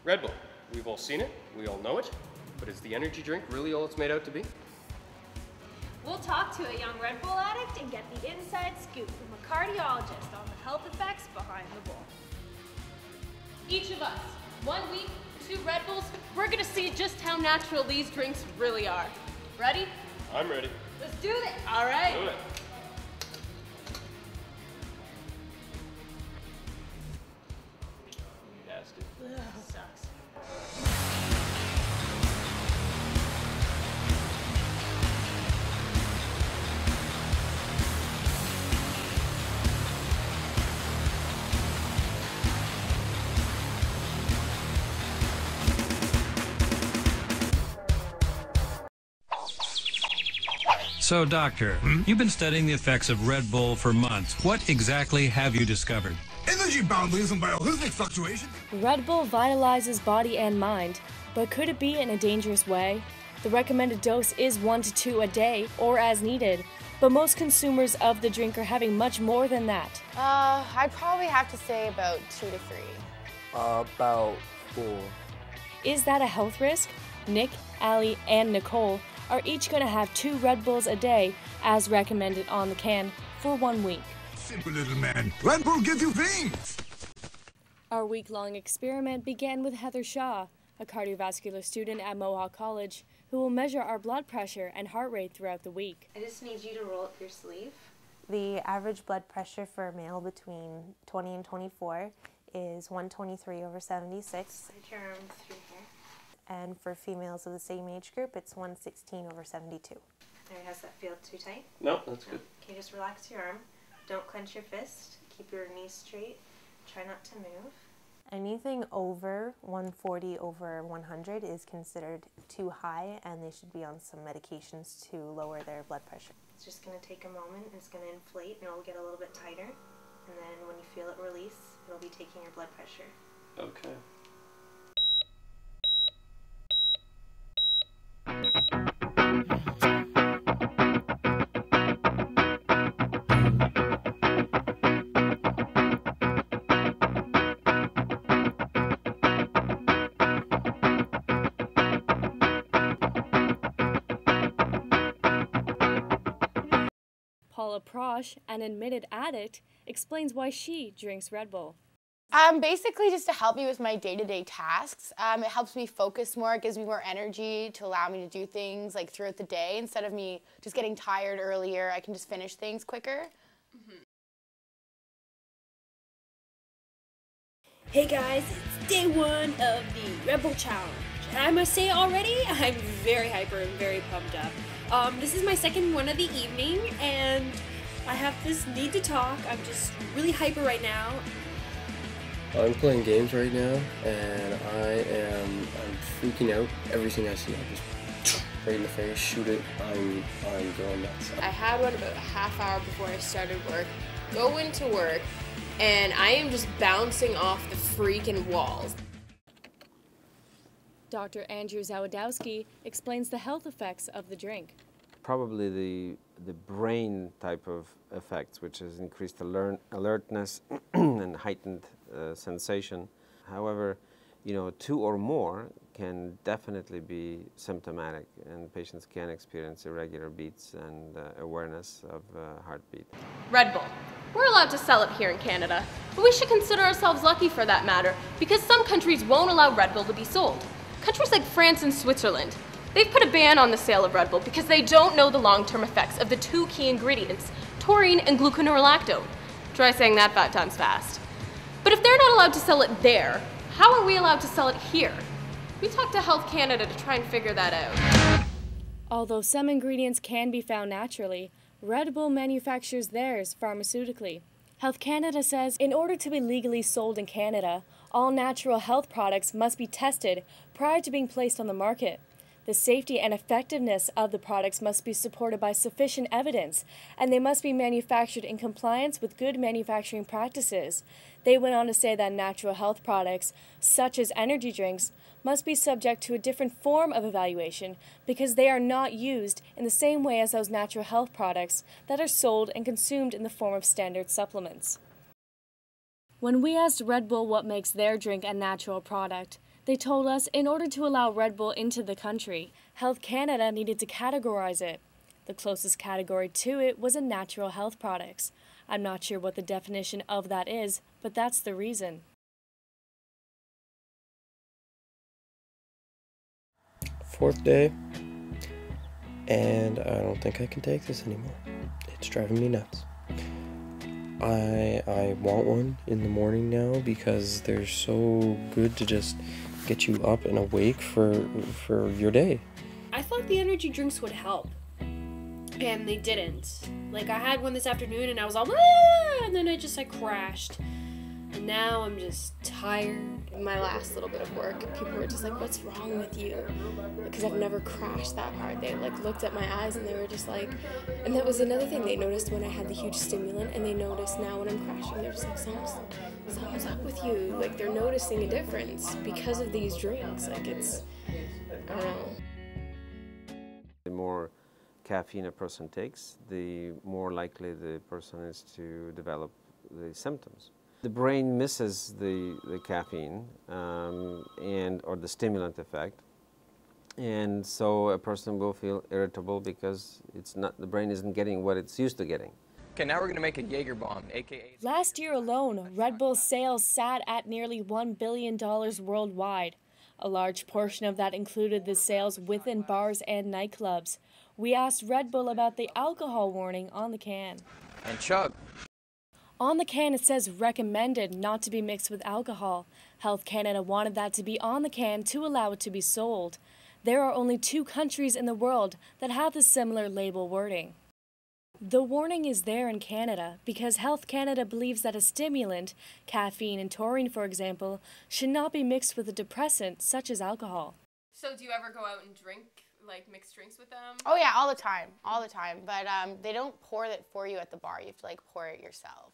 Red Bull. We've all seen it, we all know it, but is the energy drink really all it's made out to be? We'll talk to a young Red Bull addict and get the inside scoop from a cardiologist on the health effects behind the bull. Each of us, 1 week, 2 Red Bulls, we're gonna see just how natural these drinks really are. Ready? I'm ready. Let's do this. All right. Do it. Nasty. Sucks. So, Doctor, you've been studying the effects of Red Bull for months. What exactly have you discovered? Energy boundaries and biorhythmic fluctuations. Red Bull vitalizes body and mind, but could it be in a dangerous way? The recommended dose is 1 to 2 a day or as needed, but most consumers of the drink are having much more than that. I'd probably have to say about 2 to 3. About 4. Is that a health risk? Nick, Ali, and Nicole are each going to have 2 Red Bulls a day as recommended on the can for 1 week. Simple little man. Red Bull gives you veins. Our week-long experiment began with Heather Shaw, a cardiovascular student at Mohawk College, who will measure our blood pressure and heart rate throughout the week. I just need you to roll up your sleeve. The average blood pressure for a male between 20 and 24 is 123/76. Slide your arm through here. And for females of the same age group, it's 116/72. There, how's that feel? Too tight? No, that's good. Okay, just relax your arm. Don't clench your fist. Keep your knees straight. Try not to move. Anything over 140/100 is considered too high, and they should be on some medications to lower their blood pressure. It's just going to take a moment. It's going to inflate, and it'll get a little bit tighter. And then when you feel it release, it'll be taking your blood pressure. Okay. Paula Prosh, an admitted addict, explains why she drinks Red Bull. Basically just to help me with my day-to-day tasks. It helps me focus more, it gives me more energy to allow me to do things like throughout the day. Instead of me just getting tired earlier, I can just finish things quicker. Hey guys, it's day 1 of the Red Bull Challenge. And I must say already, I'm very hyper and very pumped up. This is my second one of the evening, and I have this need to talk. I'm just really hyper right now. I'm playing games right now, and I'm freaking out. Everything I see, I just right in the face, shoot it. I'm going nuts. I had one about a half hour before I started work. Go into work, and I am just bouncing off the freaking walls. Dr. Andrew Zawodowski explains the health effects of the drink. Probably the brain type of effects, which is increased alertness and heightened sensation. However, 2 or more can definitely be symptomatic, and patients can experience irregular beats and awareness of heartbeat. Red Bull. We're allowed to sell it here in Canada, but we should consider ourselves lucky for that matter, because some countries won't allow Red Bull to be sold. Countries like France and Switzerland, they've put a ban on the sale of Red Bull because they don't know the long-term effects of the 2 key ingredients, taurine and gluconorolactone. Try saying that 5 times fast. But if they're not allowed to sell it there, how are we allowed to sell it here? We talked to Health Canada to try and figure that out. Although some ingredients can be found naturally, Red Bull manufactures theirs pharmaceutically. Health Canada says in order to be legally sold in Canada, all natural health products must be tested prior to being placed on the market. The safety and effectiveness of the products must be supported by sufficient evidence, and they must be manufactured in compliance with good manufacturing practices. They went on to say that natural health products, such as energy drinks, must be subject to a different form of evaluation because they are not used in the same way as those natural health products that are sold and consumed in the form of standard supplements. When we asked Red Bull what makes their drink a natural product, They told us in order to allow Red Bull into the country, Health Canada needed to categorize it. The closest category to it was in natural health products. I'm not sure what the definition of that is, but that's the reason. Fourth day, and I don't think I can take this anymore. It's driving me nuts. I want one in the morning now because they're so good to just get you up and awake for your day. I thought the energy drinks would help, and they didn't. Like, I had one this afternoon and I was all, ah! And then I crashed. And now I'm just tired. My last little bit of work, people were just like, what's wrong with you? Because I've never crashed that hard. They looked at my eyes and they were just like, and that was another thing they noticed when I had the huge stimulant, and they noticed now when I'm crashing, they're just like, something's up with you. Like, they're noticing a difference because of these drinks. Like, it's, I don't know. The more caffeine a person takes, the more likely the person is to develop the symptoms. The brain misses the caffeine or the stimulant effect, and so a person will feel irritable because the brain isn't getting what it's used to getting. Okay, now we're going to make a Jaeger bomb, aka... Last year alone, Red Bull's sales sat at nearly $1 billion worldwide. A large portion of that included the sales within bars and nightclubs. We asked Red Bull about the alcohol warning on the can. And chug. On the can, it says recommended not to be mixed with alcohol. Health Canada wanted that to be on the can to allow it to be sold. There are only 2 countries in the world that have the similar label wording. The warning is there in Canada because Health Canada believes that a stimulant, caffeine and taurine for example, should not be mixed with a depressant such as alcohol. So do you ever go out and drink, like mixed drinks with them? Oh yeah, all the time. But they don't pour it for you at the bar. You have to pour it yourself.